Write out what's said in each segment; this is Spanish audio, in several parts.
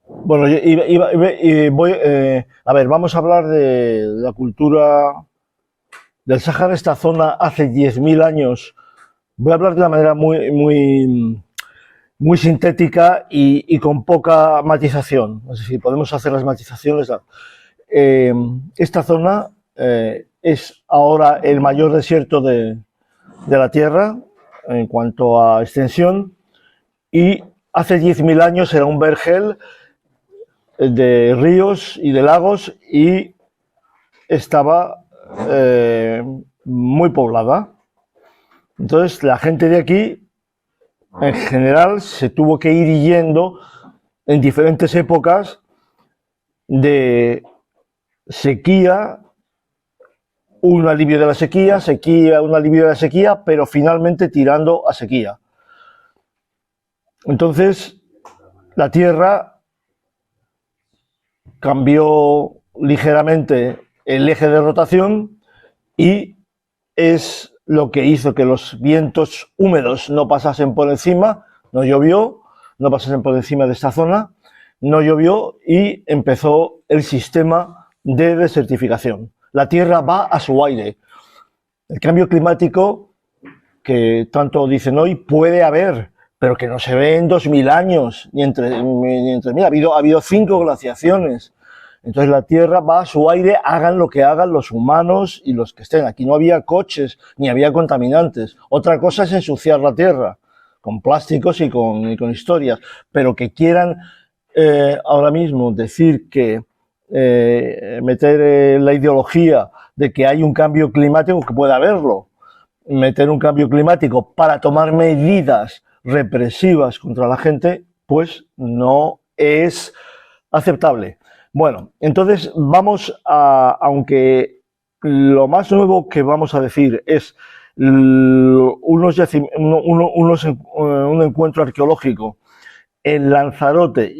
Bueno, a ver, vamos a hablar de la cultura del Sáhara, esta zona hace 10.000 años. Voy a hablar de una manera muy sintética y con poca matización. Es decir, podemos hacer las matizaciones. Eh, Esta zona es ahora el mayor desierto de la Tierra en cuanto a extensión y hace 10.000 años era un vergel de ríos y de lagos y estaba muy poblada. Entonces la gente de aquí, en general, se tuvo que ir yendo en diferentes épocas de sequía, un alivio de la sequía, sequía, un alivio de la sequía, pero finalmente tirando a sequía. Entonces la Tierra cambió ligeramente el eje de rotación y es lo que hizo que los vientos húmedos no pasasen por encima, no llovió, no pasasen por encima de esta zona, no llovió y empezó el sistema de desertificación. La Tierra va a su aire. El cambio climático, que tanto dicen hoy, puede haber, pero que no se ve en 2000 años, ni entre mil. Ha habido 5 glaciaciones. Entonces la Tierra va a su aire, hagan lo que hagan los humanos y los que estén. Aquí no había coches, ni había contaminantes. Otra cosa es ensuciar la Tierra, con plásticos y con historias. Pero que quieran ahora mismo decir que meter la ideología de que hay un cambio climático, que puede haberlo, meter un cambio climático para tomar medidas represivas contra la gente, pues no es aceptable. Bueno, entonces vamos a, aunque lo más nuevo que vamos a decir es un encuentro arqueológico en Lanzarote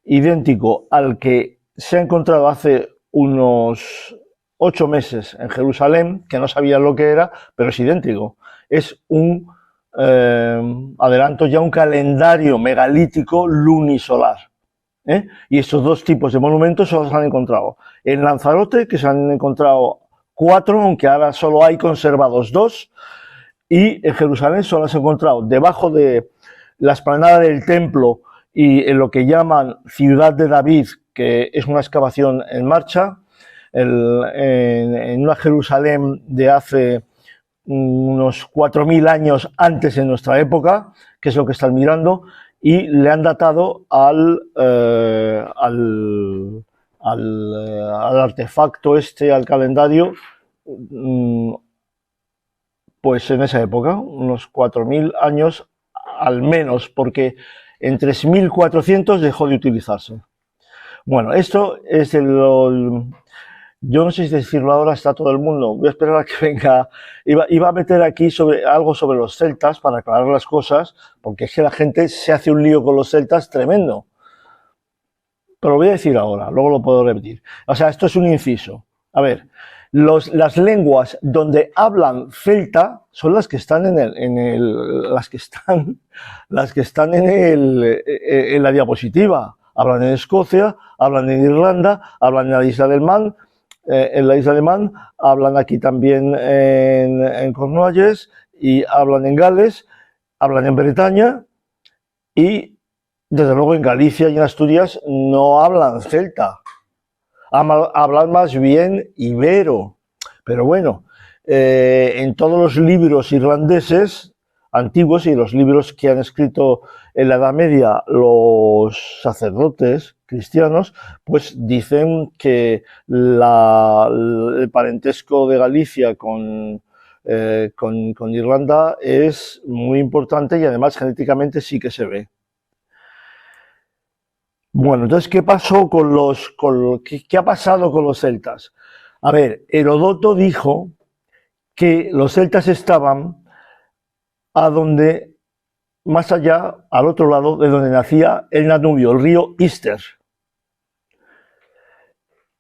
idéntico al que se ha encontrado hace unos 8 meses en Jerusalén, que no sabían lo que era, pero es idéntico. Es un adelanto ya, un calendario megalítico lunisolar. Y estos dos tipos de monumentos solo se han encontrado en Lanzarote, que se han encontrado 4, aunque ahora solo hay conservados 2, y en Jerusalén solo se han encontrado debajo de la explanada del templo y en lo que llaman Ciudad de David, que es una excavación en marcha, en una Jerusalén de hace unos 4000 años antes de nuestra época, que es lo que están mirando, y le han datado al artefacto al calendario, pues en esa época, unos 4000 años al menos, porque en 3400 dejó de utilizarse. Bueno, esto es yo no sé si decirlo ahora, está todo el mundo. Voy a esperar a que venga. Iba a meter aquí algo sobre los celtas para aclarar las cosas, porque es que la gente se hace un lío con los celtas tremendo. Pero lo voy a decir ahora, luego lo puedo repetir. O sea, esto es un inciso. A ver, las lenguas donde hablan celta son las que están las que están en la diapositiva. Hablan en Escocia, hablan en Irlanda, hablan en la isla del Man. En la isla de Man, hablan aquí también en Cornualles y hablan en Gales, hablan en Bretaña y desde luego en Galicia y en Asturias no hablan celta, hablan más bien ibero. Pero bueno, en todos los libros irlandeses antiguos y los libros que han escrito en la Edad Media los sacerdotes cristianos, pues dicen que el parentesco de Galicia con Irlanda es muy importante y además genéticamente sí que se ve. Bueno, entonces, ¿qué pasó qué ha pasado con los celtas? A ver, Herodoto dijo que los celtas estaban más allá, al otro lado de donde nacía el Danubio, el río Ister.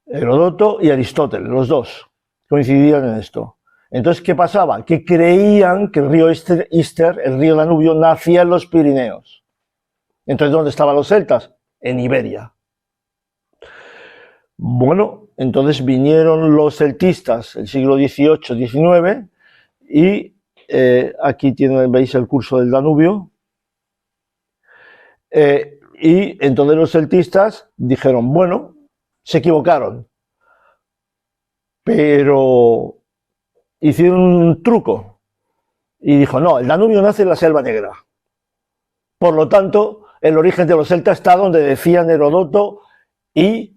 Herodoto y Aristóteles, los dos, coincidían en esto. Entonces, ¿qué pasaba? Que creían que el río Ister, el río Danubio, nacía en los Pirineos. Entonces, ¿dónde estaban los celtas? En Iberia. Bueno, entonces vinieron los celtistas el siglo XVIII-XIX y aquí veis el curso del Danubio. Y entonces los celtistas dijeron, bueno, se equivocaron, pero hicieron un truco y dijo, no, el Danubio nace en la Selva Negra. Por lo tanto, el origen de los celtas está donde decían Heródoto y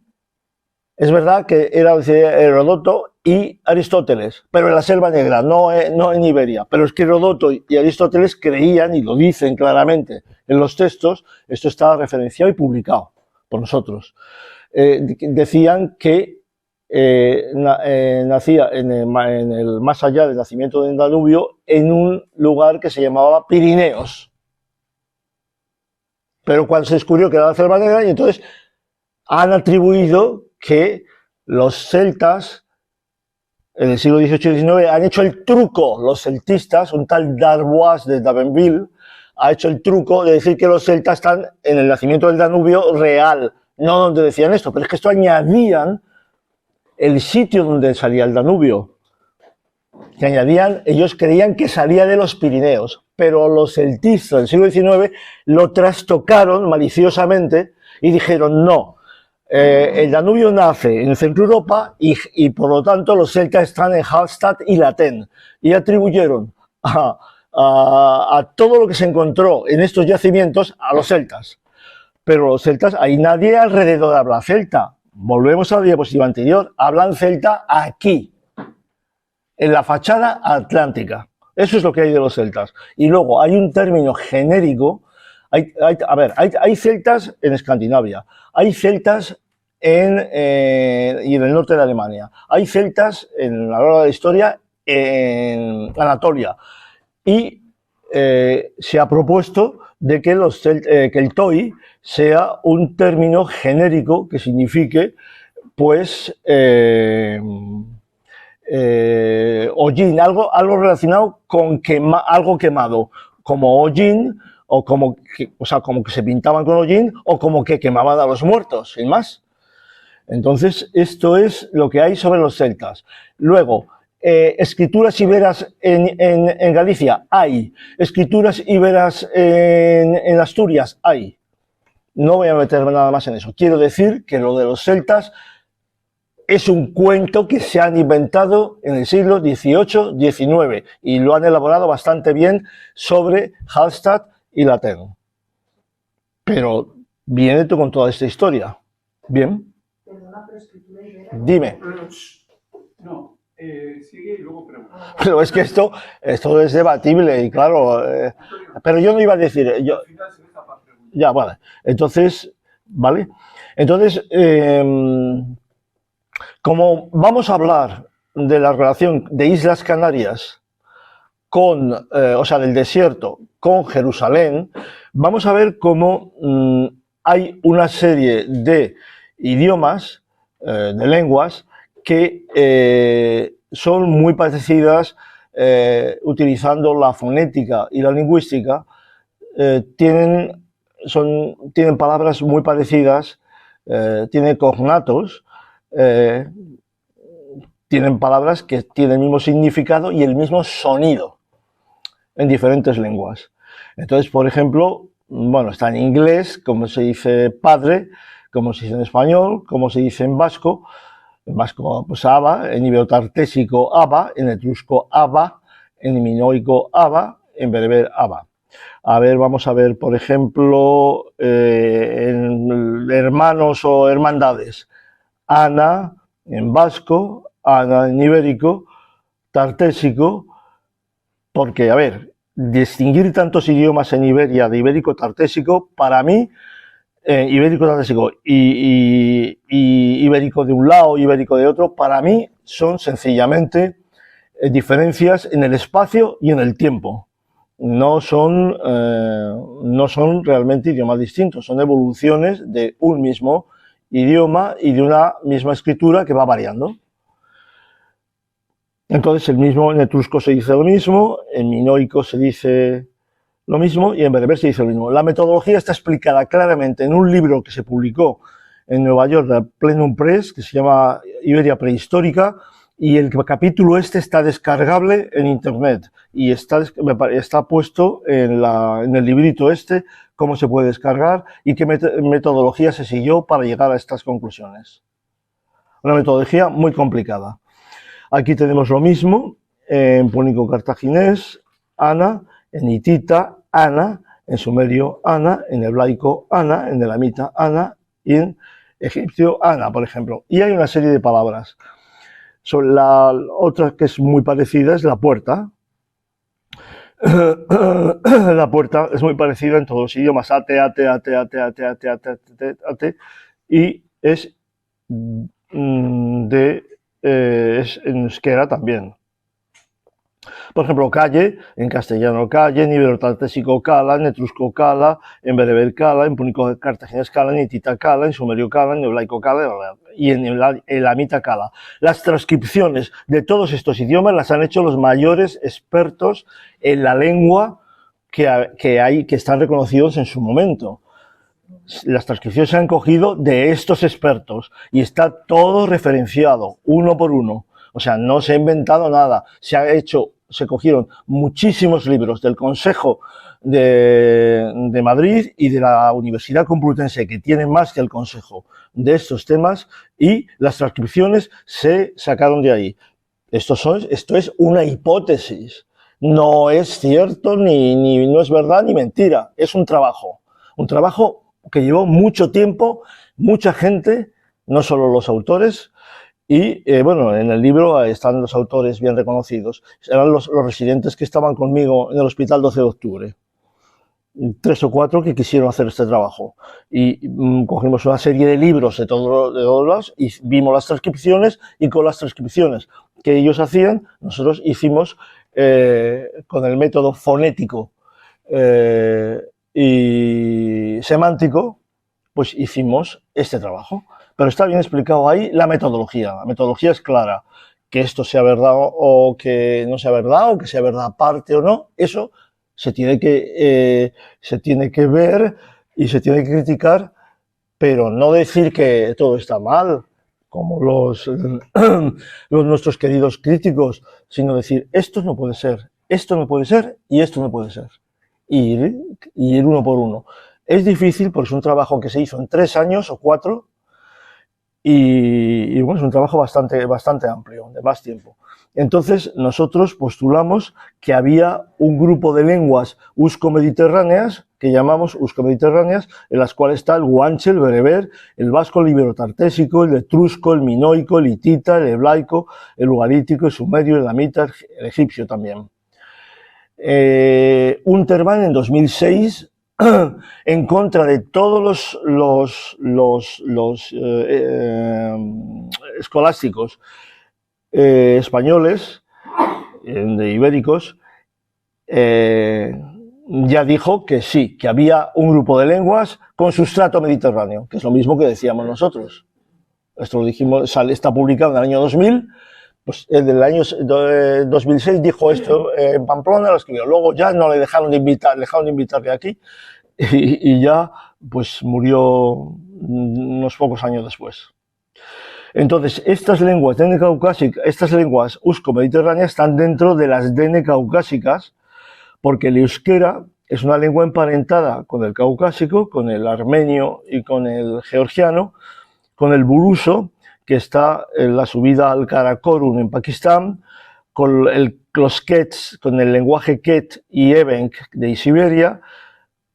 es verdad que era Heródoto y Aristóteles, pero en la Selva Negra, no en Iberia. Pero es que Heródoto y Aristóteles creían, y lo dicen claramente en los textos, esto está referenciado y publicado por nosotros, decían que nacía en el más allá del nacimiento del Danubio, en un lugar que se llamaba Pirineos. Pero cuando se descubrió que era la Selva Negra, y entonces han atribuido que los celtas en el siglo XVIII-XIX han hecho el truco, los celtistas, un tal Darbois de Davenville ha hecho el truco de decir que los celtas están en el nacimiento del Danubio real, no donde decían esto, pero es que esto añadían el sitio donde salía el Danubio, que añadían, ellos creían que salía de los Pirineos, pero los celtistas del siglo XIX lo trastocaron maliciosamente y dijeron no, el Danubio nace en el centro de Europa y por lo tanto los celtas están en Hallstatt y Latén y atribuyeron a todo lo que se encontró en estos yacimientos a los celtas. Pero los celtas, hay nadie alrededor habla celta. Volvemos a la diapositiva anterior, hablan celta aquí, en la fachada atlántica. Eso es lo que hay de los celtas. Y luego hay un término genérico. Hay celtas en Escandinavia, hay celtas y en el norte de Alemania, hay celtas en la hora de la historia en Anatolia. Y se ha propuesto de que, que el TOI sea un término genérico que signifique, pues, hollín, algo relacionado con algo quemado, como hollín, o como que se pintaban con hollín, o como que quemaban a los muertos, sin más. Entonces, esto es lo que hay sobre los celtas. Luego, escrituras iberas en Galicia, hay. Escrituras iberas en Asturias, hay. No voy a meterme nada más en eso. Quiero decir que lo de los celtas es un cuento que se han inventado en el siglo XVIII-XIX y lo han elaborado bastante bien sobre Hallstatt y Latén. Pero viene tú con toda esta historia. Bien. Perdona, pero escritura ibera. Dime. No, sigue y luego pregunta. Pero es que esto es debatible y claro, pero yo no iba a decir. Ya, vale. Entonces, ¿vale? Entonces, como vamos a hablar de la relación de Islas Canarias del desierto con Jerusalén, vamos a ver cómo hay una serie de idiomas, de lenguas, que son muy parecidas, utilizando la fonética y la lingüística, tienen palabras muy parecidas, tienen cognatos, tienen palabras que tienen el mismo significado y el mismo sonido en diferentes lenguas. Entonces, por ejemplo, bueno, está en inglés, como se dice padre, como se dice en español, como se dice en vasco, pues aba, en iberotartésico aba, en etrusco aba, en minoico aba, en bereber aba. A ver, vamos a ver, por ejemplo, en hermanos o hermandades. Ana en vasco, Ana en ibérico, tartésico, porque, a ver, distinguir tantos idiomas en Iberia de ibérico-tartésico, para mí, ibérico-tartésico y ibérico de un lado, ibérico de otro, para mí son sencillamente diferencias en el espacio y en el tiempo. No son realmente idiomas distintos, son evoluciones de un mismo idioma y de una misma escritura que va variando. Entonces, en etrusco se dice lo mismo, en minoico se dice lo mismo y en bereber se dice lo mismo. La metodología está explicada claramente en un libro que se publicó en Nueva York de Plenum Press, que se llama Iberia Prehistórica, y el capítulo este está descargable en internet y está puesto en el librito este, cómo se puede descargar y qué metodología se siguió para llegar a estas conclusiones. Una metodología muy complicada. Aquí tenemos lo mismo en púnico cartaginés, Ana, en hitita, Ana, en sumerio, Ana, en hebraico, Ana, en elamita, Ana, y en egipcio, Ana, por ejemplo. Y hay una serie de palabras. La otra que es muy parecida es la puerta. La puerta es muy parecida en todos los idiomas, ate, ate, ate, ate, ate, ate, ate, ate, ate, y es es en euskera también. Por ejemplo, calle, en castellano calle, en iberotartésico cala, en etrusco cala, en bereber cala, en púnico cartaginés cala, en hitita cala, en sumerio cala, en hebraico cala y en elamita cala. Las transcripciones de todos estos idiomas las han hecho los mayores expertos en la lengua que están reconocidos en su momento. Las transcripciones se han cogido de estos expertos y está todo referenciado, uno por uno. O sea, no se ha inventado nada. Se cogieron muchísimos libros del Consejo de Madrid y de la Universidad Complutense, que tienen más que el Consejo de estos temas, y las transcripciones se sacaron de ahí. Esto es una hipótesis. No es cierto, ni no es verdad, ni mentira. Es un trabajo. Un trabajo que llevó mucho tiempo, mucha gente, no solo los autores, y bueno, en el libro están los autores bien reconocidos. Eran los residentes que estaban conmigo en el hospital 12 de octubre. 3 o 4 que quisieron hacer este trabajo. Y cogimos una serie de libros de todos lados y vimos las transcripciones, y con las transcripciones que ellos hacían, nosotros hicimos con el método fonético y semántico, pues hicimos este trabajo. Pero está bien explicado ahí la metodología. La metodología es clara. Que esto sea verdad o que no sea verdad, o que sea verdad parte o no, eso se tiene que ver y se tiene que criticar, pero no decir que todo está mal, como nuestros queridos críticos, sino decir esto no puede ser y esto no puede ser. Y ir uno por uno. Es difícil porque es un trabajo que se hizo en 3 años o 4 y bueno, es un trabajo bastante amplio, de más tiempo. Entonces nosotros postulamos que había un grupo de lenguas usco-mediterráneas, que llamamos usco-mediterráneas, en las cuales está el guanche, el bereber, el vasco, el iberotartésico, el etrusco, el minoico, el hitita, el hebraico, el ugarítico, el sumerio, el elamita, el egipcio también. Unterman en 2006, en contra de todos los escolásticos españoles, de ibéricos, ya dijo que sí, que había un grupo de lenguas con sustrato mediterráneo, que es lo mismo que decíamos nosotros. Esto lo dijimos, está publicado en el año 2000, pues el del año 2006 dijo esto en Pamplona, lo escribió. Luego ya no le dejaron de invitar de aquí y ya pues murió unos pocos años después. Entonces, estas lenguas dene-caucásicas, estas lenguas usco-mediterráneas están dentro de las dene-caucásicas, porque el euskera es una lengua emparentada con el caucásico, con el armenio y con el georgiano, con el buruso, que está en la subida al Karakorum en Pakistán, con los quets, con el lenguaje ket y evenk de Siberia,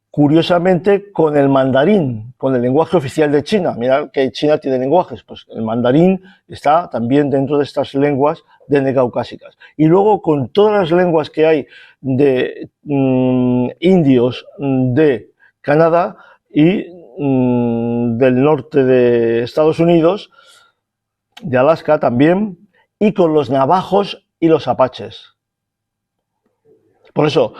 curiosamente con el mandarín, con el lenguaje oficial de China. Mirad que China tiene lenguajes, pues el mandarín está también dentro de estas lenguas dene-caucásicas. Y luego con todas las lenguas que hay de indios de Canadá y del norte de Estados Unidos, de Alaska también, y con los navajos y los apaches. Por eso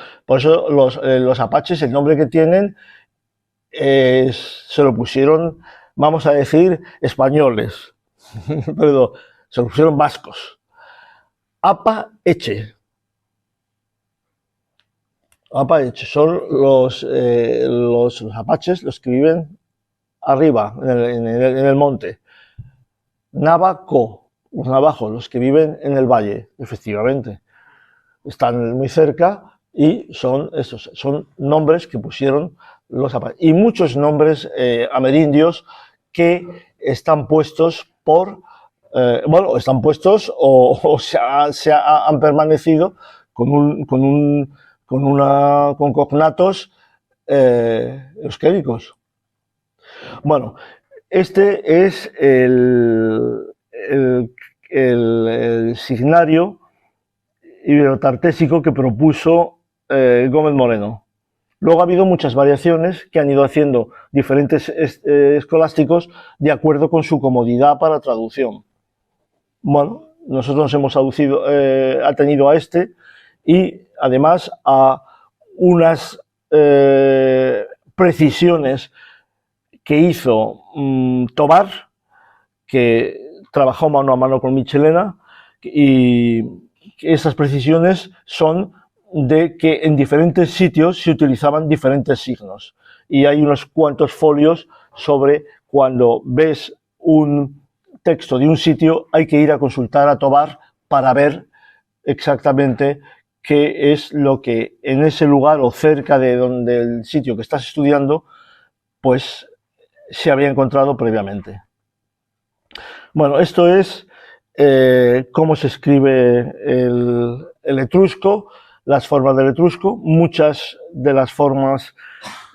los apaches, el nombre que tienen, se lo pusieron, vamos a decir, españoles. Perdón, se lo pusieron vascos. Apa Eche. Apache son los apaches, los que viven arriba, en el monte. Navajo, los navajos, los que viven en el valle, efectivamente. Están muy cerca y son estos, son nombres que pusieron los apaches. Y muchos nombres amerindios que están puestos por, bueno, están puestos o han permanecido con cognatos euskéricos. Bueno, este es el signario iberotartésico que propuso Gómez Moreno. Luego ha habido muchas variaciones que han ido haciendo diferentes escolásticos de acuerdo con su comodidad para traducción. Bueno, nosotros nos hemos atenido a este y además a unas precisiones que hizo Tobar, que trabajó mano a mano con Michelena, y esas precisiones son de que en diferentes sitios se utilizaban diferentes signos. Y hay unos cuantos folios sobre cuando ves un texto de un sitio, hay que ir a consultar a Tobar para ver exactamente qué es lo que en ese lugar o cerca de donde el sitio que estás estudiando, pues se había encontrado previamente. Bueno, esto es cómo se escribe el etrusco, las formas del etrusco. Muchas de las formas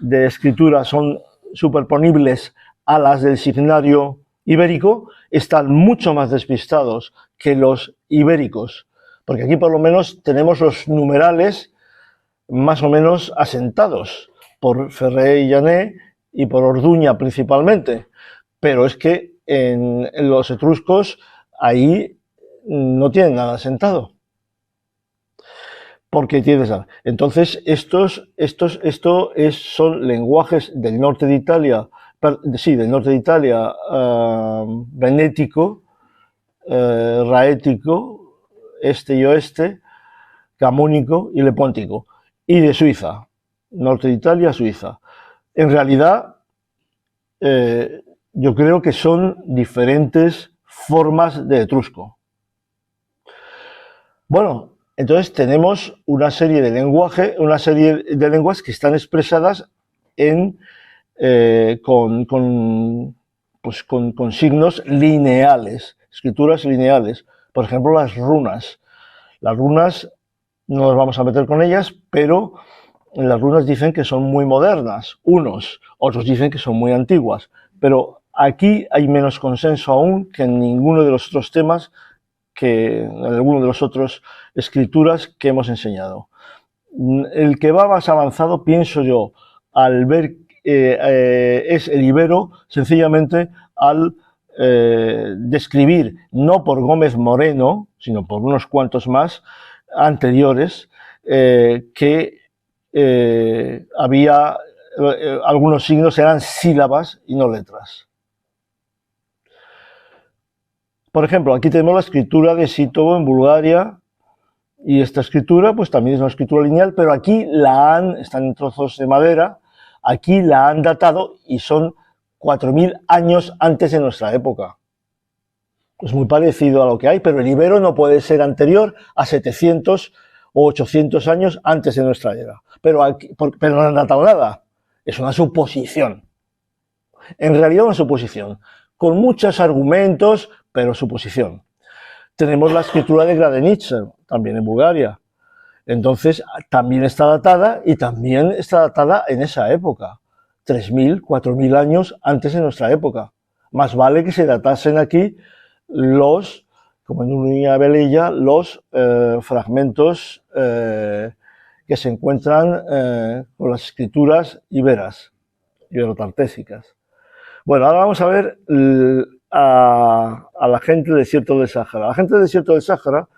de escritura son superponibles a las del signario ibérico, están mucho más despistados que los ibéricos, porque aquí por lo menos tenemos los numerales más o menos asentados por Ferré y Llané y por Orduña principalmente, pero es que en los etruscos ahí no tienen nada asentado. Porque tienes nada. Entonces, son lenguajes del norte de Italia, venético, raético, este y oeste, camónico y lepóntico, y de Suiza, norte de Italia, Suiza. En realidad, yo creo que son diferentes formas de etrusco. Bueno, entonces tenemos una serie de lenguas que están expresadas con signos lineales, escrituras lineales. Por ejemplo, las runas. Las runas no nos vamos a meter con ellas, pero las runas dicen que son muy modernas, otros dicen que son muy antiguas, pero aquí hay menos consenso aún que en ninguno de los otros temas, que en alguno de los otros escrituras que hemos enseñado. El que va más avanzado, pienso yo, al ver es el ibero, sencillamente al describir, no por Gómez Moreno, sino por unos cuantos más anteriores, que había algunos signos eran sílabas y no letras. Por ejemplo, aquí tenemos la escritura de Sitovo en Bulgaria, y esta escritura pues también es una escritura lineal, pero aquí están en trozos de madera, aquí la han datado y son 4000 años antes de nuestra época. Es muy parecido a lo que hay, pero el ibero no puede ser anterior a 700 o 800 años antes de nuestra era. Pero no han datado nada. Es una suposición. En realidad una suposición, con muchos argumentos, pero suposición. Tenemos la escritura de Gradenitzer, también en Bulgaria. Entonces, también está datada y también está datada en esa época. 3000, 4000 años antes de nuestra época. Más vale que se datasen aquí como en una velilla, los fragmentos que se encuentran con las escrituras iberotartésicas. Bueno, ahora vamos a ver a la gente del desierto del Sáhara. La gente del desierto del Sáhara,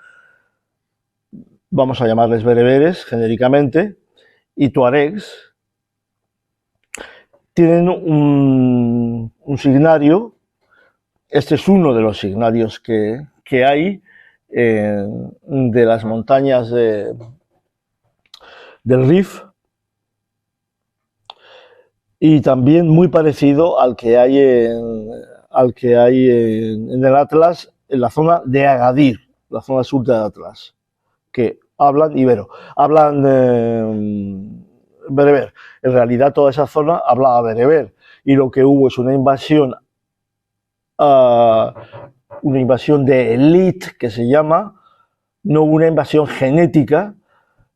vamos a llamarles bereberes genéricamente, y tuaregs, tienen un signario. Este es uno de los signarios que hay de las montañas del Rif, y también muy parecido al que hay en el Atlas, en la zona de Agadir, la zona sur del Atlas, que hablan ibero, hablan bereber. En realidad toda esa zona hablaba bereber y lo que hubo es una invasión de élite que se llama, no hubo una invasión genética,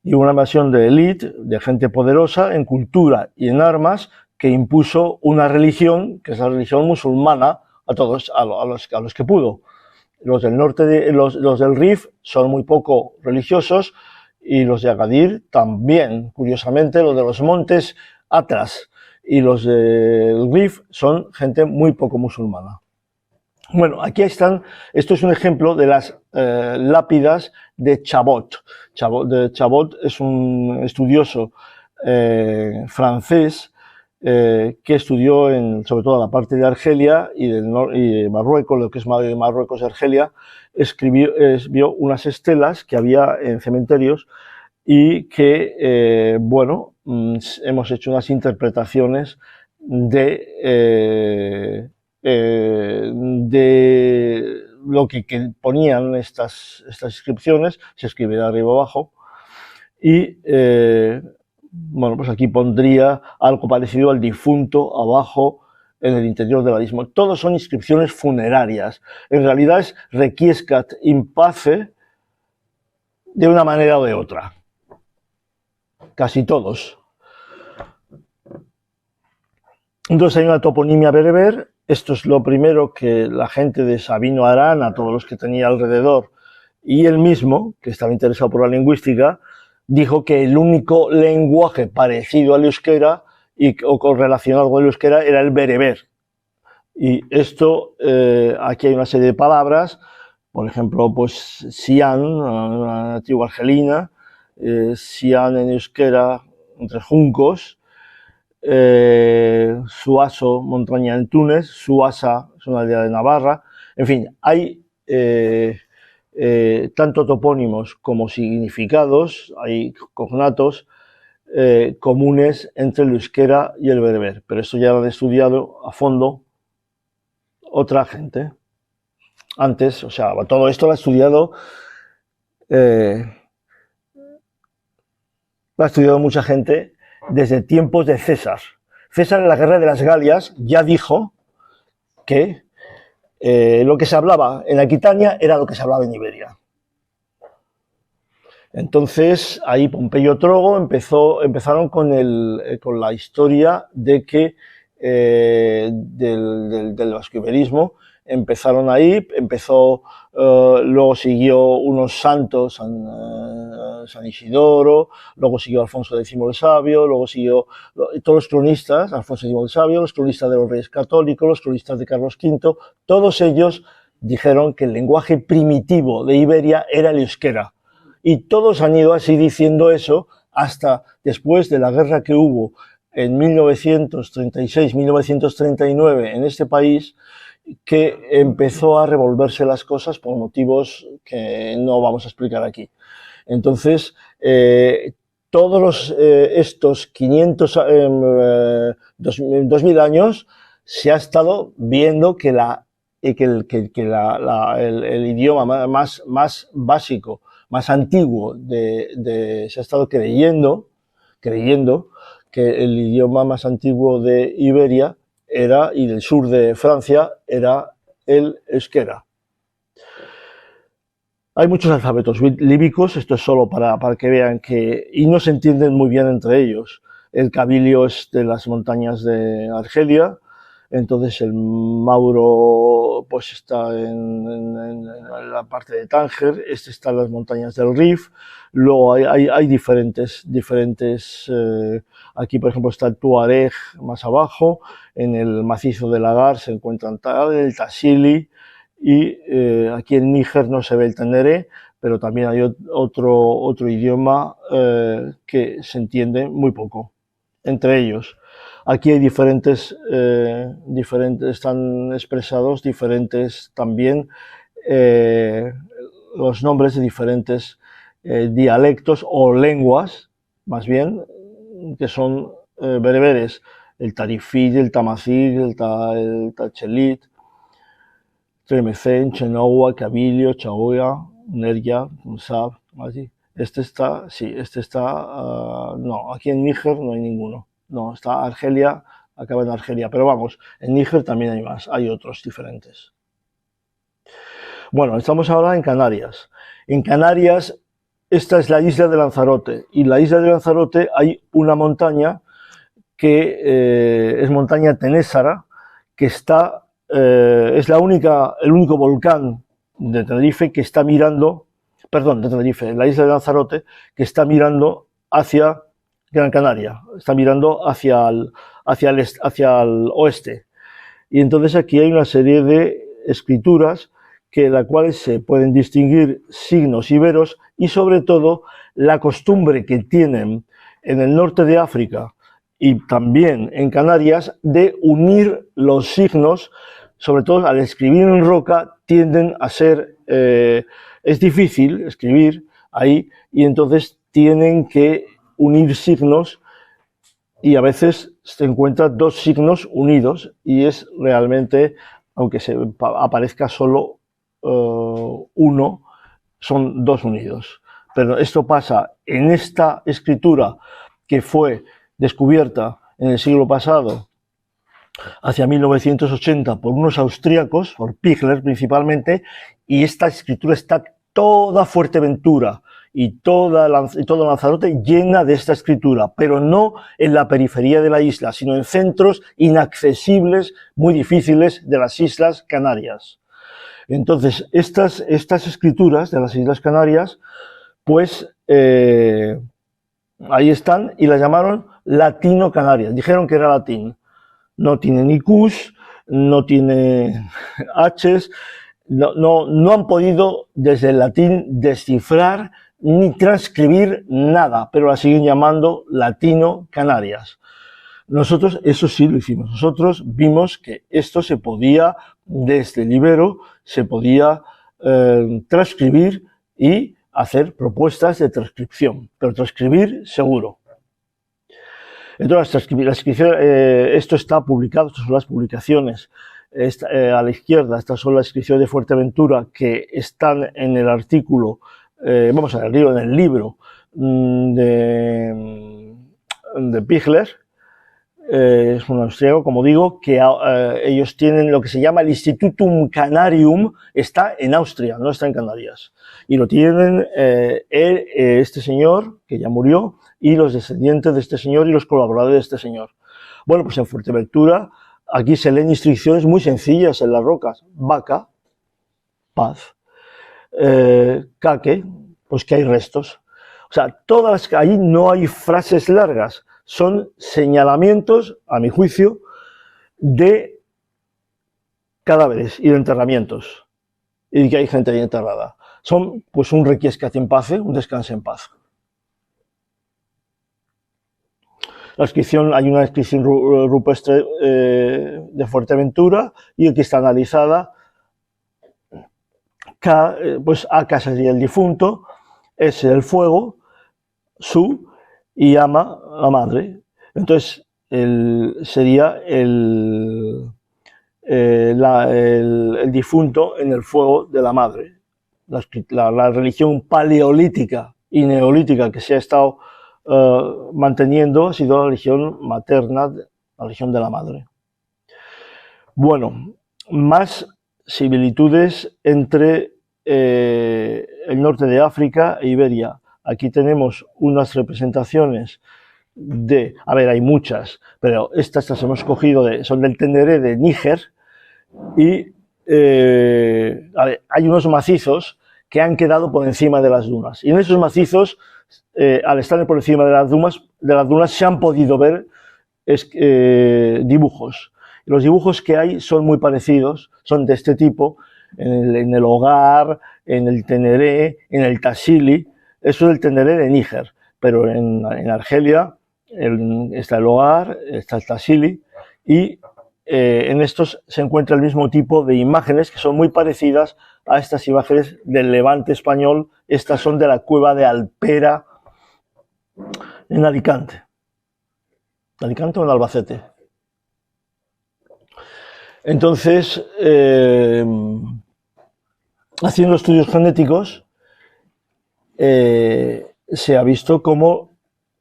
y una invasión de élite, de gente poderosa en cultura y en armas, que impuso una religión, que es la religión musulmana, a todos, a los que pudo. Los del norte, los del Rif son muy poco religiosos y los de Agadir también. Curiosamente, los de los montes Atlas y los del Rif son gente muy poco musulmana. Bueno, aquí están, esto es un ejemplo de las lápidas de Chabot. Chabot es un estudioso francés que estudió sobre todo la parte de Argelia y de Marruecos, lo que es Marruecos y Argelia, vio unas estelas que había en cementerios y que, bueno, hemos hecho unas interpretaciones de lo que ponían estas inscripciones, se escribirá arriba abajo, y bueno, pues aquí pondría algo parecido al difunto abajo en el interior del abismo. Todos son inscripciones funerarias. En realidad es requiescat in pace de una manera o de otra. Casi todos. Entonces hay una toponimia bereber. Esto es lo primero que la gente de Sabino Arana, todos los que tenía alrededor, y él mismo, que estaba interesado por la lingüística, dijo que el único lenguaje parecido al euskera o relacionado con el euskera era el bereber. Y esto, aquí hay una serie de palabras, por ejemplo, pues Sian, una antigua argelina, Sian en euskera, entre juncos, Suaso, montaña en Túnez, Suasa es una aldea de Navarra, en fin, hay tanto topónimos como significados, hay cognatos comunes entre el euskera y el bereber, pero esto ya lo han estudiado a fondo otra gente. Antes, o sea, todo esto lo ha estudiado mucha gente desde tiempos de César. César en la guerra de las Galias ya dijo que lo que se hablaba en Aquitania era lo que se hablaba en Iberia. Entonces, ahí Pompeyo Trogo empezaron con la historia de que del vasco-iberismo. Empezaron ahí, luego siguió unos santos, San Isidoro, luego siguió Alfonso X el Sabio, luego siguió todos los cronistas, Alfonso X el Sabio, los cronistas de los Reyes Católicos, los cronistas de Carlos V, todos ellos dijeron que el lenguaje primitivo de Iberia era el euskera. Y todos han ido así diciendo eso hasta después de la guerra que hubo en 1936-1939 en este país, que empezó a revolverse las cosas por motivos que no vamos a explicar aquí. Entonces, todos estos 2000 años se ha estado viendo que el idioma más básico, más antiguo se ha estado creyendo que el idioma más antiguo de Iberia y del sur de Francia era el euskera. Hay muchos alfabetos líbicos, esto es solo para que vean y no se entienden muy bien entre ellos. El cabilio es de las montañas de Argelia, entonces el mauro pues está en la parte de Tánger, está en las montañas del Rif, luego hay diferentes aquí por ejemplo está el Tuareg más abajo, en el macizo de Lagar se encuentran el Tassili, y aquí en Níger no se ve el Tenere, pero también hay otro idioma que se entiende muy poco entre ellos. Aquí hay diferentes, están expresados diferentes también los nombres de diferentes dialectos o lenguas, más bien, que son bereberes. el Tarifit, el Tamazight, el Tachelit, Tlemcen, Chenoa, Kabilio, Chaoya, Nerja, Musab, así. No, aquí en Níger no hay ninguno. No, está Argelia, acaba en Argelia, pero vamos, en Níger también hay más, hay otros diferentes. Bueno, estamos ahora en Canarias. En Canarias, esta es la isla de Lanzarote, y en la isla de Lanzarote hay una montaña que es montaña Tenésara, que está, es el único volcán de Tenerife que está mirando, perdón, de Tenerife, la isla de Lanzarote, que está mirando hacia Gran Canaria, está mirando hacia el oeste. Y entonces aquí hay una serie de escrituras que en las cuales se pueden distinguir signos iberos y sobre todo la costumbre que tienen en el norte de África y también en Canarias de unir los signos, sobre todo al escribir en roca tienden a ser, es difícil escribir ahí y entonces tienen que unir signos y a veces se encuentran dos signos unidos y es realmente, aunque aparezca solo uno, son dos unidos. Pero esto pasa en esta escritura que fue descubierta en el siglo pasado, hacia 1980, por unos austríacos, por Pigler principalmente, y esta escritura está toda Fuerteventura y todo Lanzarote llena de esta escritura, pero no en la periferia de la isla, sino en centros inaccesibles, muy difíciles de las Islas Canarias. Entonces, estas escrituras de las Islas Canarias, pues ahí están y las llamaron latino-canarias. Dijeron que era latín. No tiene ni Qs, no tiene Hs, no han podido desde el latín descifrar ni transcribir nada, pero la siguen llamando latino-canarias. Nosotros eso sí lo hicimos. Nosotros vimos que esto se podía, desde el ibero, se podía transcribir y hacer propuestas de transcripción, pero transcribir seguro. Entonces, esto está publicado, estas son las publicaciones. A la izquierda, estas son las inscripciones de Fuerteventura que están en el artículo, vamos a leerlo en el libro de Pigler. Es un austriaco, como digo, que ellos tienen lo que se llama el Institutum Canarium, está en Austria, no está en Canarias. Y lo tienen este señor, que ya murió, y los descendientes de este señor y los colaboradores de este señor. Bueno, pues en Fuerteventura, aquí se leen instrucciones muy sencillas en las rocas. Vaca, paz, caque, pues que hay restos. O sea, ahí no hay frases largas, son señalamientos, a mi juicio, de cadáveres y de enterramientos. Y de que hay gente ahí enterrada. Son, pues, un requiescat in pace, un descanse en paz. La inscripción, hay una inscripción rupestre de Fuerteventura y aquí está analizada. Pues Aka sería el difunto, S el fuego, Su y Ama la madre. Entonces sería el difunto en el fuego de la madre. La religión paleolítica y neolítica que se ha estado manteniendo ha sido la religión materna, la religión de la madre. Bueno, más similitudes entre el norte de África e Iberia. Aquí tenemos unas representaciones a ver, hay muchas, pero estas las hemos cogido, son del Tenderé de Níger, y a ver, hay unos macizos que han quedado por encima de las dunas, y en esos macizos, al estar por encima de las dunas se han podido ver dibujos. Y los dibujos que hay son muy parecidos, son de este tipo, en el Hogar, en el Tenderé, en el Tassili. Eso es el Tenderé de Níger, pero en Argelia está el Hogar, está el Tassili, y en estos se encuentra el mismo tipo de imágenes que son muy parecidas a estas imágenes del Levante español. Estas son de la cueva de Alpera en Alicante. ¿Alicante o en Albacete? Entonces, haciendo estudios genéticos, se ha visto cómo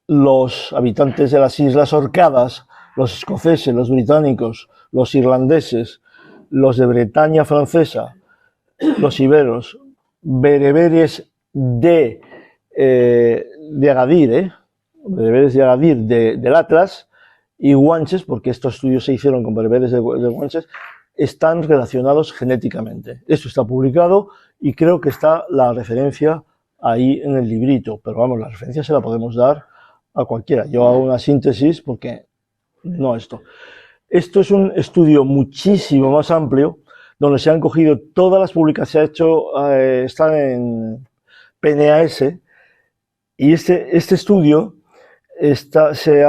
los habitantes de las Islas Orcadas, los escoceses, los británicos, los irlandeses, los de Bretaña francesa, los iberos, bereberes de Agadir, bereberes de Agadir del Atlas, y guanches, porque estos estudios se hicieron con bereberes de guanches, están relacionados genéticamente. Esto está publicado y creo que está la referencia ahí en el librito, pero vamos, la referencia se la podemos dar a cualquiera. Yo hago una síntesis porque no esto. Esto es un estudio muchísimo más amplio, donde se han cogido todas las publicaciones, se ha hecho, están en PNAS, y este estudio se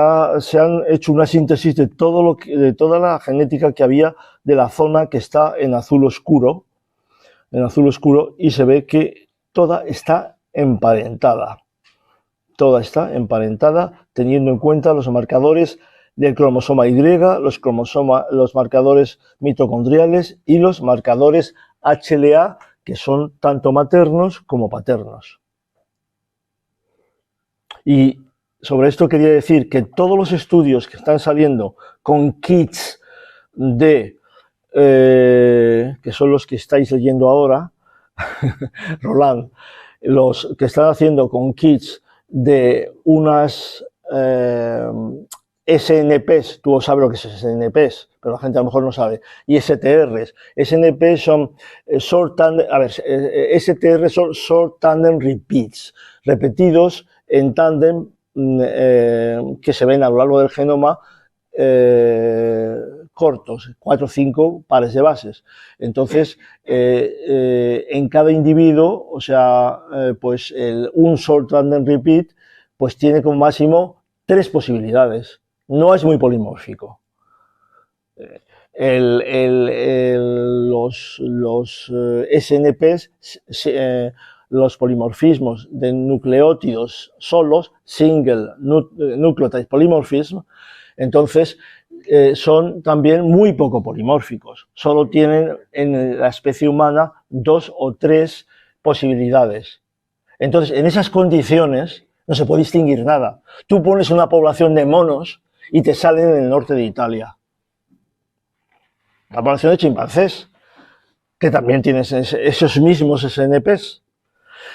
han hecho una síntesis de toda la genética que había de la zona que está en azul oscuro, y se ve que toda está emparentada. Toda está emparentada teniendo en cuenta los marcadores del cromosoma Y, los marcadores mitocondriales y los marcadores HLA, que son tanto maternos como paternos. Y sobre esto quería decir que todos los estudios que están saliendo con kits que son los que estáis leyendo ahora, Roland, los que están haciendo con kits de unas SNPs, tú sabes lo que es SNPs, pero la gente a lo mejor no sabe, y STRs. SNP son short tandem repeats, repetidos en tándem que se ven a lo largo del genoma, cortos, 4 o 5 pares de bases. Entonces, en cada individuo, o sea, pues un short tandem repeat, pues tiene como máximo 3 posibilidades. No es muy polimórfico. Los SNPs, los polimorfismos de nucleótidos solos, single nucleotide polymorphism, entonces son también muy poco polimórficos. Solo tienen en la especie humana 2 o 3 posibilidades. Entonces, en esas condiciones no se puede distinguir nada. Tú pones una población de monos y te salen en el norte de Italia. La población de chimpancés, que también tienen esos mismos SNPs.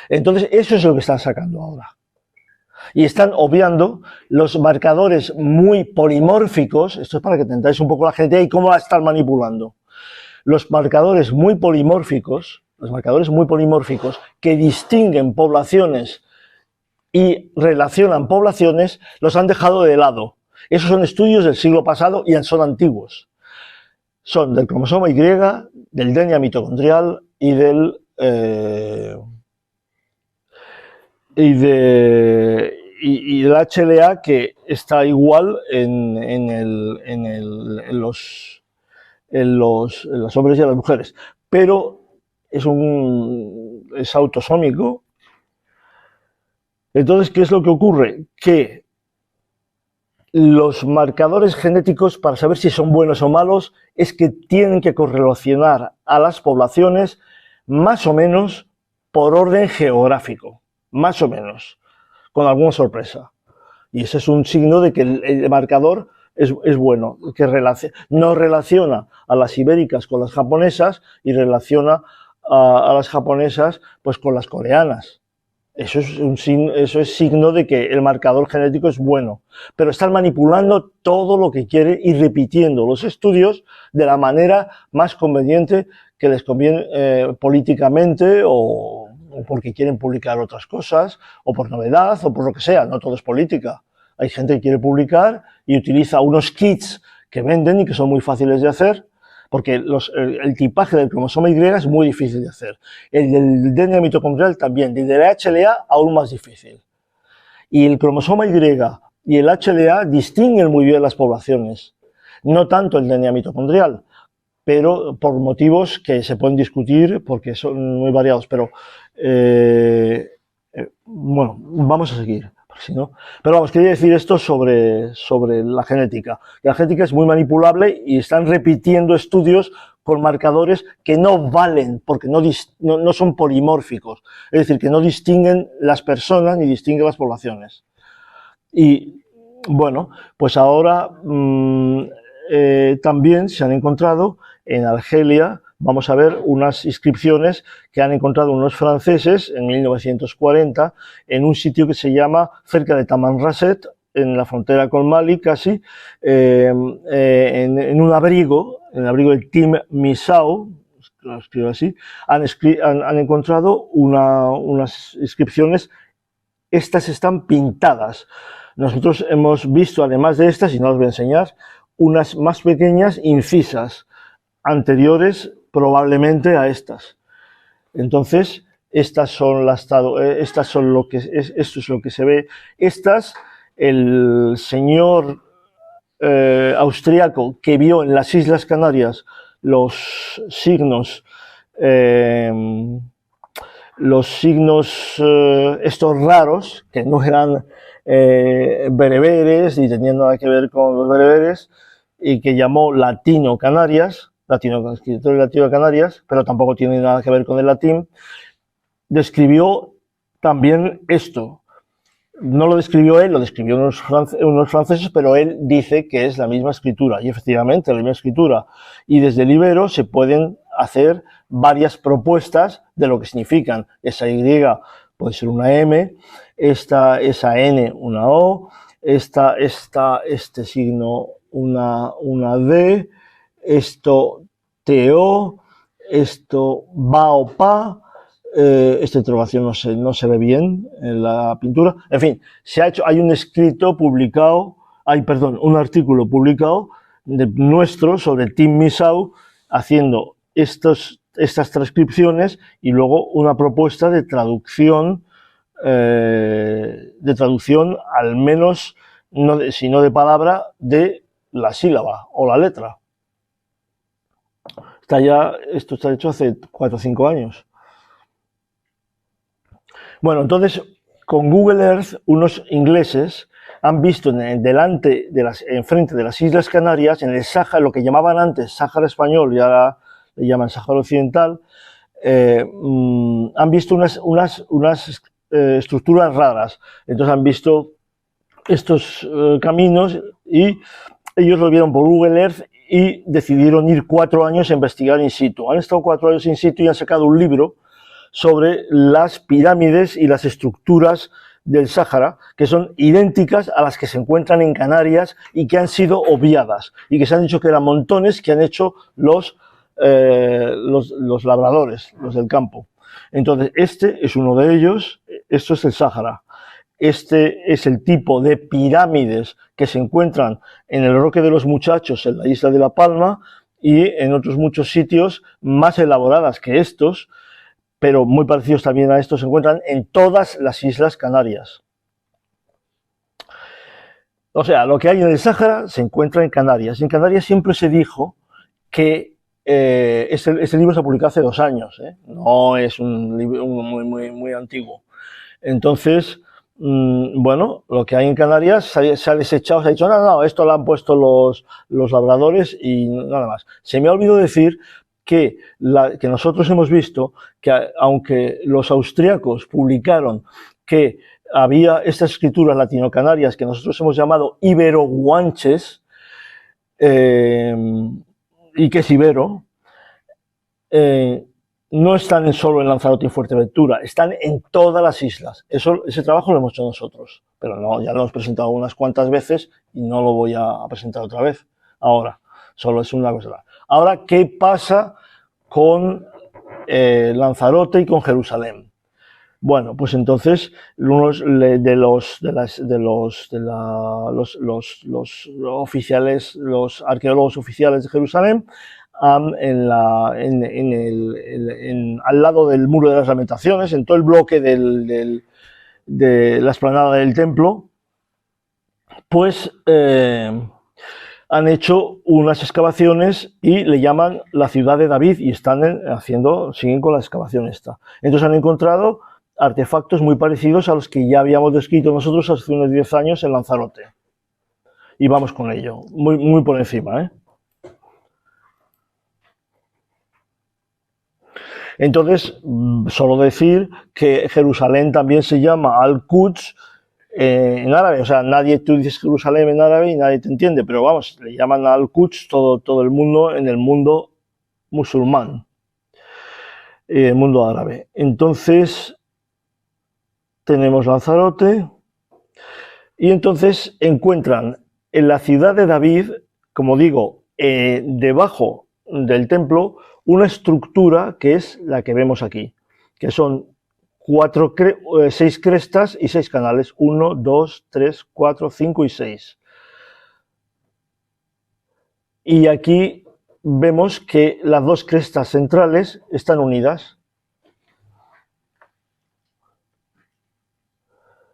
Entonces, eso es lo que están sacando ahora. Y están obviando los marcadores muy polimórficos, esto es para que entendáis un poco la gente y cómo la están manipulando. Los marcadores muy polimórficos que distinguen poblaciones y relacionan poblaciones, los han dejado de lado. Esos son estudios del siglo pasado y son antiguos. Son del cromosoma Y, del DNA mitocondrial y del HLA, que está igual en los hombres y en las mujeres, pero es autosómico. Entonces, ¿qué es lo que ocurre? Que los marcadores genéticos, para saber si son buenos o malos, es que tienen que correlacionar a las poblaciones más o menos por orden geográfico, más o menos, con alguna sorpresa. Y ese es un signo de que el marcador es bueno, que no relaciona a las ibéricas con las japonesas y relaciona a las japonesas pues con las coreanas. Eso es signo de que el marcador genético es bueno, pero están manipulando todo lo que quieren y repitiendo los estudios de la manera más conveniente que les conviene políticamente o porque quieren publicar otras cosas o por novedad o por lo que sea. No todo es política. Hay gente que quiere publicar y utiliza unos kits que venden y que son muy fáciles de hacer, porque el tipaje del cromosoma Y es muy difícil de hacer. El del DNA mitocondrial también, el del HLA aún más difícil. Y el cromosoma Y y el HLA distinguen muy bien las poblaciones. No tanto el DNA mitocondrial, pero por motivos que se pueden discutir porque son muy variados. Pero bueno, vamos a seguir. Si no. Pero vamos, quería decir esto sobre la genética. La genética es muy manipulable y están repitiendo estudios con marcadores que no valen porque no son polimórficos. Es decir, que no distinguen las personas ni distinguen las poblaciones. Y bueno, pues ahora también se han encontrado en Argelia, vamos a ver unas inscripciones que han encontrado unos franceses en 1940 en un sitio que se llama cerca de Tamanrasset, en la frontera con Mali casi, en un abrigo, en el abrigo del Tim Misau, lo escribo así, han encontrado unas inscripciones. Estas están pintadas. Nosotros hemos visto, además de estas, y no las voy a enseñar, unas más pequeñas incisas, anteriores probablemente a estas. Entonces, esto es lo que se ve. El señor austriaco que vio en las Islas Canarias los signos estos raros, que no eran bereberes ni tenían nada que ver con los bereberes, y que llamó Latino Canarias, escritor latino Canarias, pero tampoco tiene nada que ver con el latín, describió también esto. No lo describió él, lo describió unos franceses, pero él dice que es la misma escritura, y efectivamente la misma escritura. Y desde el Ibero se pueden hacer varias propuestas de lo que significan. Esa Y puede ser una M, esa N una O, este signo una D, esto TO, esto BA o PA, esta interrogación no se ve bien en la pintura. En fin, hay un escrito publicado, un artículo publicado nuestro sobre Tim Misau haciendo estas transcripciones y luego una propuesta de traducción al menos, si no de palabra, de la sílaba o la letra. Esto está hecho hace 4 o 5 años. Bueno, entonces, con Google Earth, unos ingleses han visto enfrente de las Islas Canarias, en el Sáhara, lo que llamaban antes Sáhara español y ahora le llaman Sáhara occidental, han visto unas estructuras raras. Entonces han visto estos caminos y ellos lo vieron por Google Earth y decidieron ir 4 años a investigar in situ. Han estado 4 años in situ y han sacado un libro sobre las pirámides y las estructuras del Sáhara, que son idénticas a las que se encuentran en Canarias y que han sido obviadas, y que se han dicho que eran montones que han hecho los labradores, los del campo. Entonces, este es uno de ellos, esto es el Sáhara. Este es el tipo de pirámides que se encuentran en el Roque de los Muchachos, en la isla de La Palma, y en otros muchos sitios más elaboradas que estos, pero muy parecidos también a estos, se encuentran en todas las Islas Canarias. O sea, lo que hay en el Sáhara se encuentra en Canarias. En Canarias siempre se dijo que este libro se publicó hace 2 años, no es un libro muy antiguo. Entonces, bueno, lo que hay en Canarias se ha desechado, se ha dicho, no, esto lo han puesto los labradores y nada más. Se me ha olvidado decir que nosotros hemos visto que aunque los austriacos publicaron que había estas escrituras latino-canarias que nosotros hemos llamado ibero-guanches, y que es ibero, no están solo en Lanzarote y Fuerteventura, están en todas las islas. Ese trabajo lo hemos hecho nosotros, pero no, ya lo hemos presentado unas cuantas veces y no lo voy a presentar otra vez ahora, solo es una cosa. Ahora, ¿qué pasa con Lanzarote y con Jerusalén? Bueno, pues entonces los oficiales, los arqueólogos oficiales de Jerusalén, al lado del Muro de las Lamentaciones, en todo el bloque de la explanada del templo, pues han hecho unas excavaciones y le llaman la ciudad de David y siguen con la excavación esta. Entonces han encontrado 3 artefactos muy parecidos a los que ya habíamos descrito nosotros hace unos 10 años en Lanzarote. Y vamos con ello, muy por encima, ¿eh? Entonces, solo decir que Jerusalén también se llama Al-Quds en árabe, o sea, tú dices Jerusalén en árabe y nadie te entiende, pero vamos, le llaman Al-Quds todo el mundo en el mundo musulmán, el mundo árabe. Entonces, tenemos Lanzarote y entonces encuentran en la ciudad de David, como digo, debajo del templo, una estructura que es la que vemos aquí, que son 6 crestas y 6 canales, 1, 2, 3, 4, 5 y 6. Y aquí vemos que las 2 crestas centrales están unidas.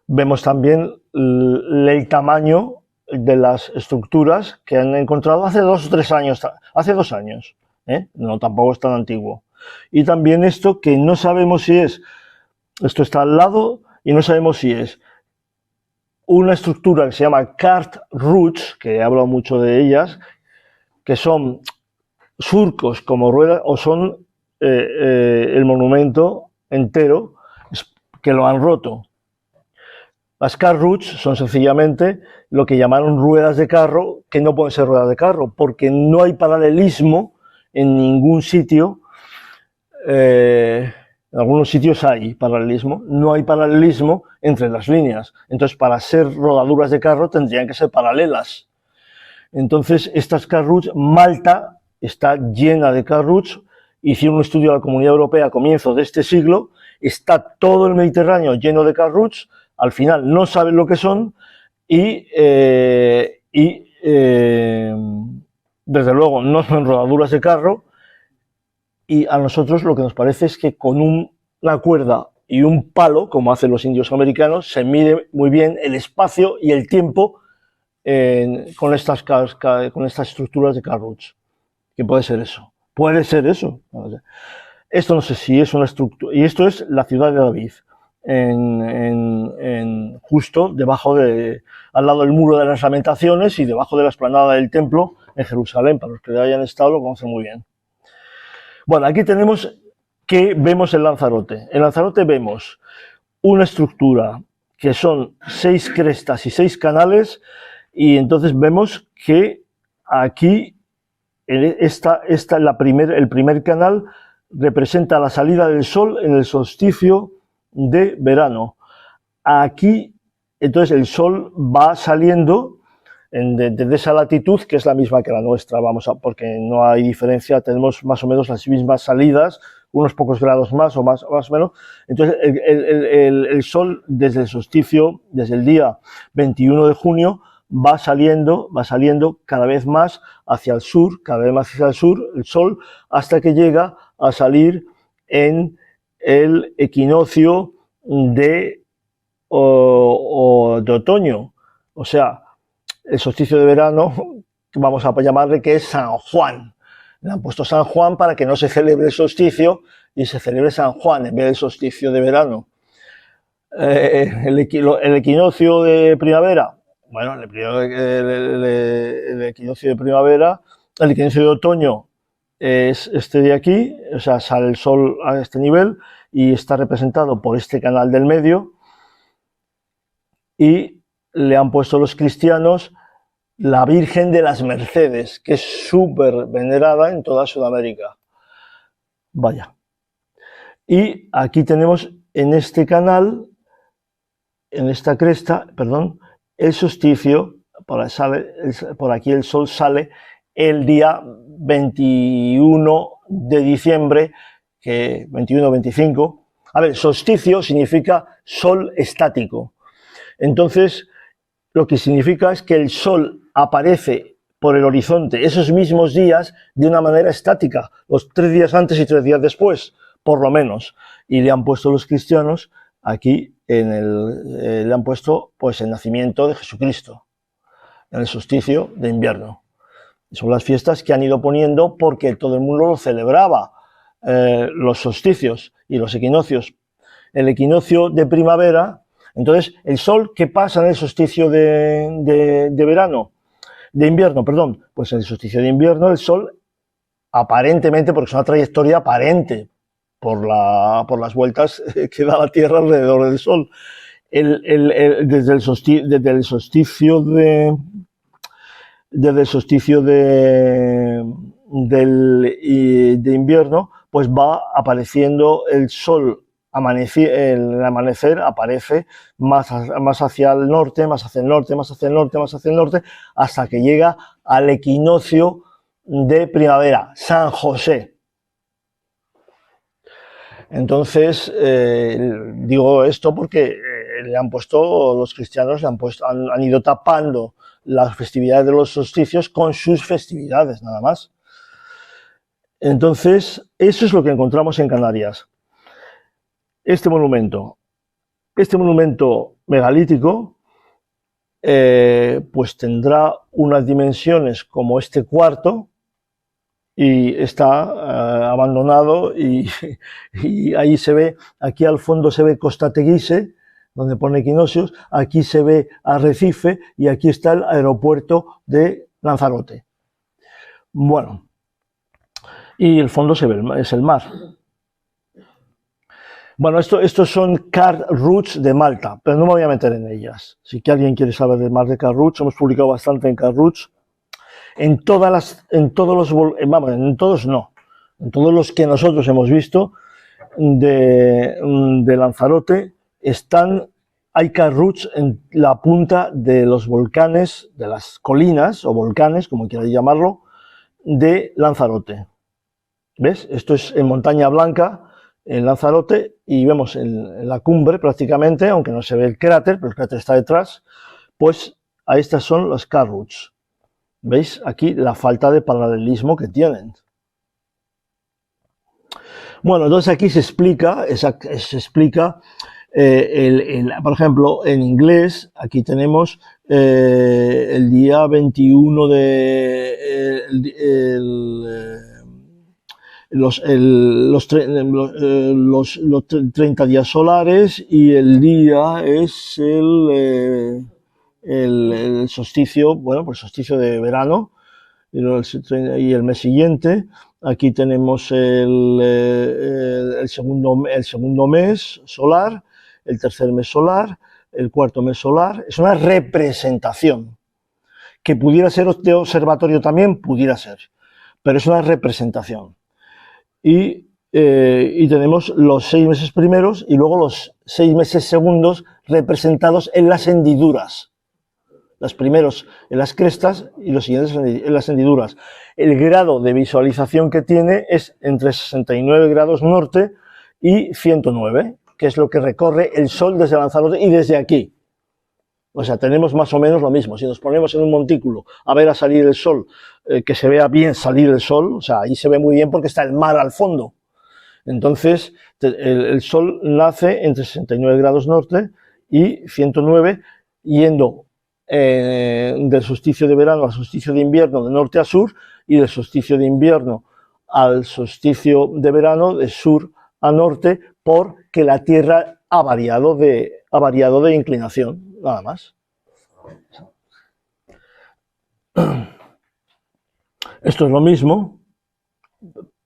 Vemos también el tamaño de las estructuras que han encontrado hace 2 o 3 años, hace 2 años, ¿eh? No, tampoco es tan antiguo. Y también esto que no sabemos si es, esto está al lado y no sabemos si es una estructura que se llama cart roots, que he hablado mucho de ellas, que son surcos como ruedas o son el monumento entero que lo han roto. Las car roots son sencillamente lo que llamaron ruedas de carro, que no pueden ser ruedas de carro, porque no hay paralelismo en ningún sitio. En algunos sitios hay paralelismo, no hay paralelismo entre las líneas. Entonces, para ser rodaduras de carro tendrían que ser paralelas. Entonces, estas car roots, Malta está llena de car roots. Hicieron un estudio de la Comunidad Europea a comienzos de este siglo, está todo el Mediterráneo lleno de car roots. Al final no saben lo que son y desde luego no son rodaduras de carro, y a nosotros lo que nos parece es que con una cuerda y un palo, como hacen los indios americanos, se mide muy bien el espacio y el tiempo con estas estructuras de car roots. ¿Qué puede ser eso? Puede ser eso. Esto no sé si es una estructura, y esto es la ciudad de David. Justo debajo al lado del muro de las lamentaciones y debajo de la explanada del templo en Jerusalén. Para los que hayan estado lo conocen muy bien. Bueno, aquí tenemos que vemos en Lanzarote. En Lanzarote vemos una estructura que son 6 crestas y 6 canales, y entonces vemos que aquí el primer canal representa la salida del sol en el solsticio de verano. Aquí, entonces, el sol va saliendo desde esa latitud, que es la misma que la nuestra, porque no hay diferencia, tenemos más o menos las mismas salidas, unos pocos grados más o más o menos. Entonces, el sol desde el solsticio, desde el día 21 de junio, va saliendo cada vez más hacia el sur, el sol, hasta que llega a salir en el equinoccio de otoño, o sea, el solsticio de verano, vamos a llamarle que es San Juan. Le han puesto San Juan para que no se celebre el solsticio y se celebre San Juan en vez del solsticio de verano. El equinoccio de primavera, bueno, el equinoccio de primavera, el equinoccio de otoño es este de aquí, o sea, sale el sol a este nivel y está representado por este canal del medio, y le han puesto los cristianos la Virgen de las Mercedes, que es súper venerada en toda Sudamérica. Vaya. Y aquí tenemos en este canal, en esta cresta, perdón, el solsticio, por aquí el sol sale el día 21 de diciembre, 21-25. A ver, solsticio significa sol estático. Entonces, lo que significa es que el sol aparece por el horizonte esos mismos días de una manera estática, los 3 días antes y 3 días después, por lo menos. Y le han puesto los cristianos aquí, le han puesto pues el nacimiento de Jesucristo, en el solsticio de invierno. Son las fiestas que han ido poniendo porque todo el mundo lo celebraba, los solsticios y los equinoccios. el equinoccio de primavera, entonces el Sol, ¿qué pasa en el solsticio de verano? De invierno, perdón. Pues en el solsticio de invierno el Sol, aparentemente, porque es una trayectoria aparente por las vueltas que da la Tierra alrededor del Sol, desde el solsticio de invierno, pues va apareciendo el Sol. El amanecer aparece más hacia el norte, más hacia el norte, más hacia el norte, más hacia el norte, hasta que llega al equinoccio de primavera, San José. Entonces, digo esto porque los cristianos han ido tapando las festividades de los solsticios con sus festividades, nada más. Entonces, eso es lo que encontramos en Canarias. Este monumento megalítico, pues tendrá unas dimensiones como este cuarto, y está abandonado, y ahí se ve, aquí al fondo se ve Costa Teguise, donde pone equinoccios, aquí se ve Arrecife y aquí está el aeropuerto de Lanzarote. Bueno, y el fondo es el mar. Bueno, estos son card routes de Malta, pero no me voy a meter en ellas. Si que alguien quiere saber más de card routes, hemos publicado bastante en card routes. En todos los que nosotros hemos visto de Lanzarote hay card routes en la punta de los volcanes, de las colinas o volcanes, como quieras llamarlo, de Lanzarote. ¿Ves? Esto es en Montaña Blanca, en Lanzarote, y vemos en la cumbre prácticamente, aunque no se ve el cráter, pero el cráter está detrás, pues a estas son las card routes. ¿Veis? Aquí la falta de paralelismo que tienen. Bueno, entonces aquí se explica, por ejemplo, en inglés, aquí tenemos el día 21 los 30 días solares, y el día es el solsticio, bueno, pues solsticio de verano, y el mes siguiente. Aquí tenemos el segundo mes solar, el tercer mes solar, el cuarto mes solar. Es una representación, que pudiera ser de observatorio también, pudiera ser, pero es una representación. Y tenemos los 6 meses primeros y luego los 6 meses segundos representados en las hendiduras. Los primeros en las crestas y los siguientes en las hendiduras. El grado de visualización que tiene es entre 69 grados norte y 109, que es lo que recorre el Sol desde Lanzarote y desde aquí. O sea, tenemos más o menos lo mismo. Si nos ponemos en un montículo a ver a salir el Sol, que se vea bien salir el Sol, o sea, ahí se ve muy bien porque está el mar al fondo. Entonces, el Sol nace entre 69 grados norte y 109, yendo del solsticio de verano al solsticio de invierno de norte a sur, y del solsticio de invierno al solsticio de verano de sur a norte, porque la Tierra ha variado de inclinación, nada más. Esto es lo mismo,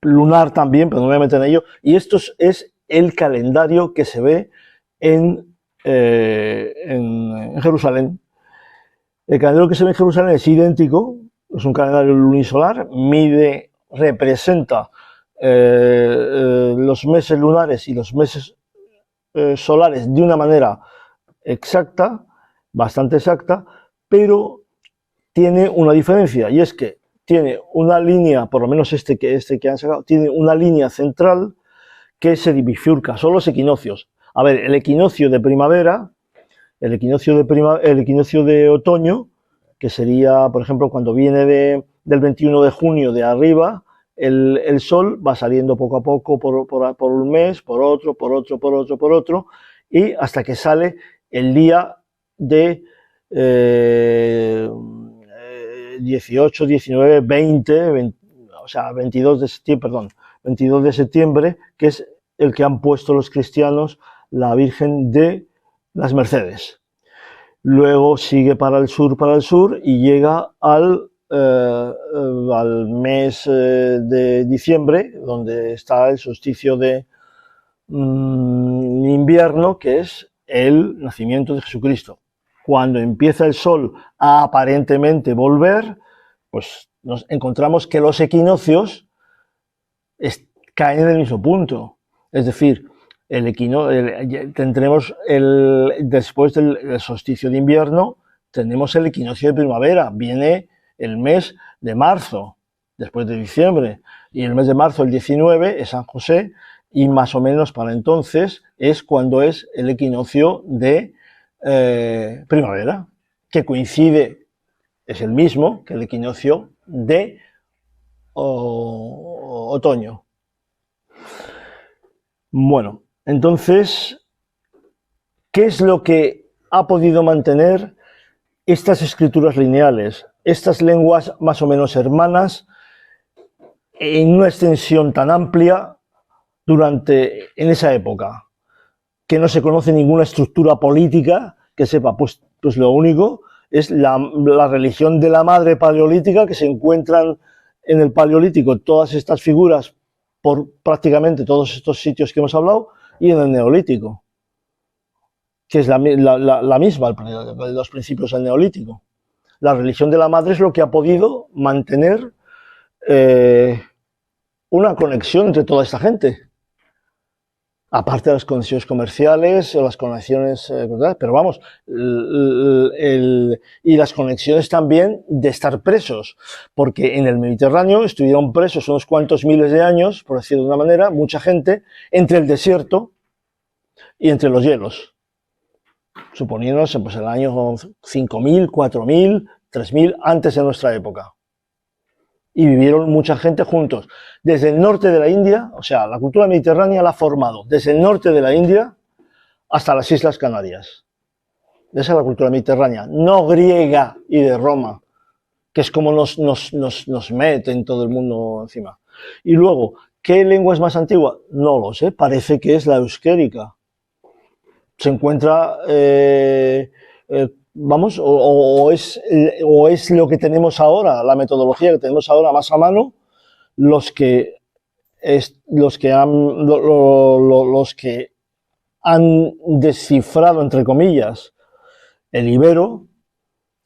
lunar también, pero no me voy a meter en ello, y esto es el calendario que se ve en Jerusalén. El calendario que se ve en Jerusalén es idéntico, es un calendario lunisolar, representa los meses lunares y los meses solares de una manera exacta, bastante exacta, pero tiene una diferencia, y es que tiene una línea, por lo menos este que han sacado, tiene una línea central que se bifurca, son los equinoccios. A ver, el equinoccio de primavera, el equinoccio de otoño, que sería, por ejemplo, cuando viene del 21 de junio de arriba, el Sol va saliendo poco a poco por un mes, por otro, y hasta que sale el día de 18, 19, 20, o sea, 22 de septiembre, que es el que han puesto los cristianos la Virgen de las Mercedes. Luego sigue para el sur y llega al mes de diciembre, donde está el solsticio de invierno, que es el nacimiento de Jesucristo. Cuando empieza el sol a aparentemente volver, pues nos encontramos que los equinoccios caen en el mismo punto. Es decir, tendremos después del solsticio de invierno, tenemos el equinoccio de primavera. Viene el mes de marzo, después de diciembre, y el mes de marzo, el 19, es San José, y más o menos para entonces es cuando es el equinoccio de primavera, que coincide, es el mismo que el equinoccio de otoño. Bueno, entonces, ¿qué es lo que ha podido mantener estas escrituras lineales, estas lenguas más o menos hermanas, en una extensión tan amplia en esa época? Que no se conoce ninguna estructura política que sepa, pues lo único es la religión de la madre paleolítica, que se encuentran en el Paleolítico todas estas figuras por prácticamente todos estos sitios que hemos hablado, y en el Neolítico, que es la misma, los principios del Neolítico. La religión de la madre es lo que ha podido mantener una conexión entre toda esta gente. Aparte de las conexiones comerciales o las conexiones, pero vamos, y las conexiones también de estar presos, porque en el Mediterráneo estuvieron presos unos cuantos miles de años, por decirlo de una manera, mucha gente, entre el desierto y entre los hielos, suponiéndose pues el año 5.000, 4.000, 3.000 antes de nuestra época. Y vivieron mucha gente juntos. Desde el norte de la India, o sea, la cultura mediterránea la ha formado desde el norte de la India hasta las Islas Canarias. Esa es la cultura mediterránea, no griega y de Roma, que es como nos meten todo el mundo encima. Y luego, ¿qué lengua es más antigua? No lo sé, parece que es la euskérica. Se encuentra... vamos, o es lo que tenemos ahora, la metodología que tenemos ahora más a mano, los que han descifrado, entre comillas, el ibero,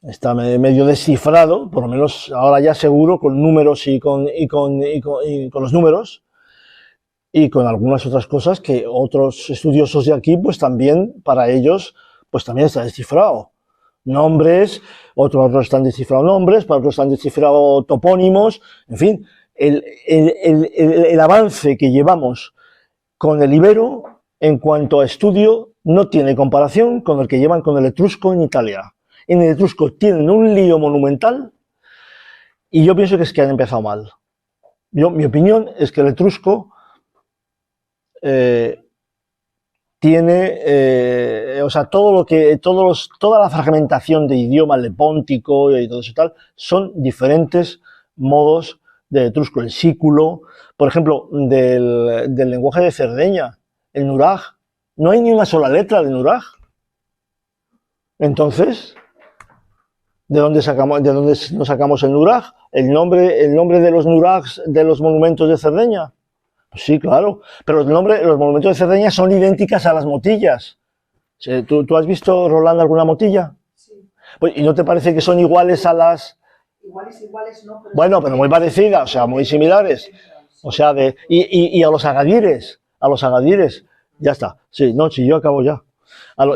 está medio descifrado, por lo menos ahora ya seguro, con números y con los números, y con algunas otras cosas que otros estudiosos de aquí, pues también, para ellos, pues también está descifrado. Nombres, otros están descifrados nombres, para otros están descifrados topónimos, en fin, el avance que llevamos con el ibero en cuanto a estudio no tiene comparación con el que llevan con el etrusco en Italia. En el etrusco tienen un lío monumental y yo pienso que es que han empezado mal. Mi opinión es que el etrusco tiene, o sea, toda la fragmentación de idioma lepóntico y todo eso tal, son diferentes modos de etrusco. El sículo, por ejemplo, del lenguaje de Cerdeña, el nurag, no hay ni una sola letra de nurag. Entonces, ¿de dónde nos sacamos el nurag? El nombre de los nurags de los monumentos de Cerdeña. Sí, claro, pero los monumentos de Cerdeña son idénticas a las motillas. ¿Tú has visto, Roland, alguna motilla? Sí. Pues, ¿y no te parece que son iguales a las...? Iguales no. Bueno, pero muy parecidas, o sea, muy similares. O sea, y a los agadires, ya está. Sí, no, sí, yo acabo ya.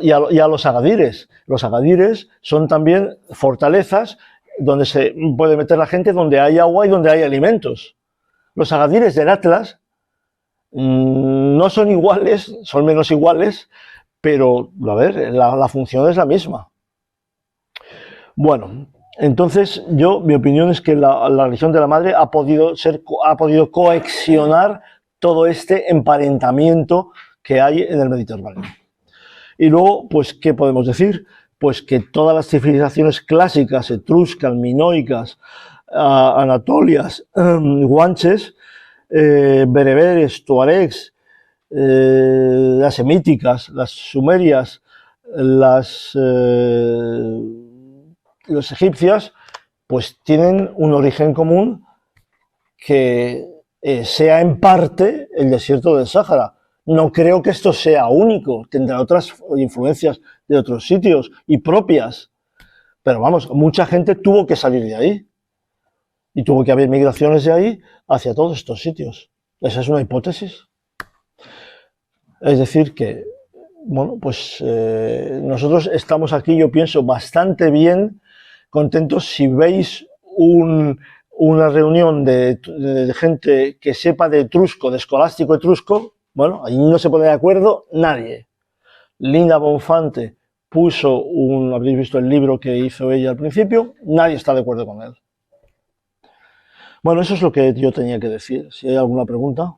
Y a los agadires. Los agadires son también fortalezas donde se puede meter la gente, donde hay agua y donde hay alimentos. Los agadires del Atlas no son iguales, son menos iguales, pero, a ver, la función es la misma. Bueno, entonces mi opinión es que la religión de la madre ha podido coexionar todo este emparentamiento que hay en el Mediterráneo. Y luego, pues, ¿qué podemos decir? Pues que todas las civilizaciones clásicas, etruscas, minoicas, anatolias, guanches, bereberes, tuaregs las semíticas, las sumerias, los egipcias, pues tienen un origen común que sea en parte el desierto del Sáhara. No creo que esto sea único, tendrá otras influencias de otros sitios y propias, pero vamos, mucha gente tuvo que salir de ahí y tuvo que haber migraciones de ahí hacia todos estos sitios. Esa es una hipótesis. Es decir que, bueno, pues nosotros estamos aquí, yo pienso, bastante bien, contentos. Si veis una reunión de gente que sepa de etrusco, de escolástico etrusco, bueno, allí no se pone de acuerdo nadie. Linda Bonfante puso habréis visto el libro que hizo ella al principio, nadie está de acuerdo con él. Bueno, eso es lo que yo tenía que decir. Si hay alguna pregunta.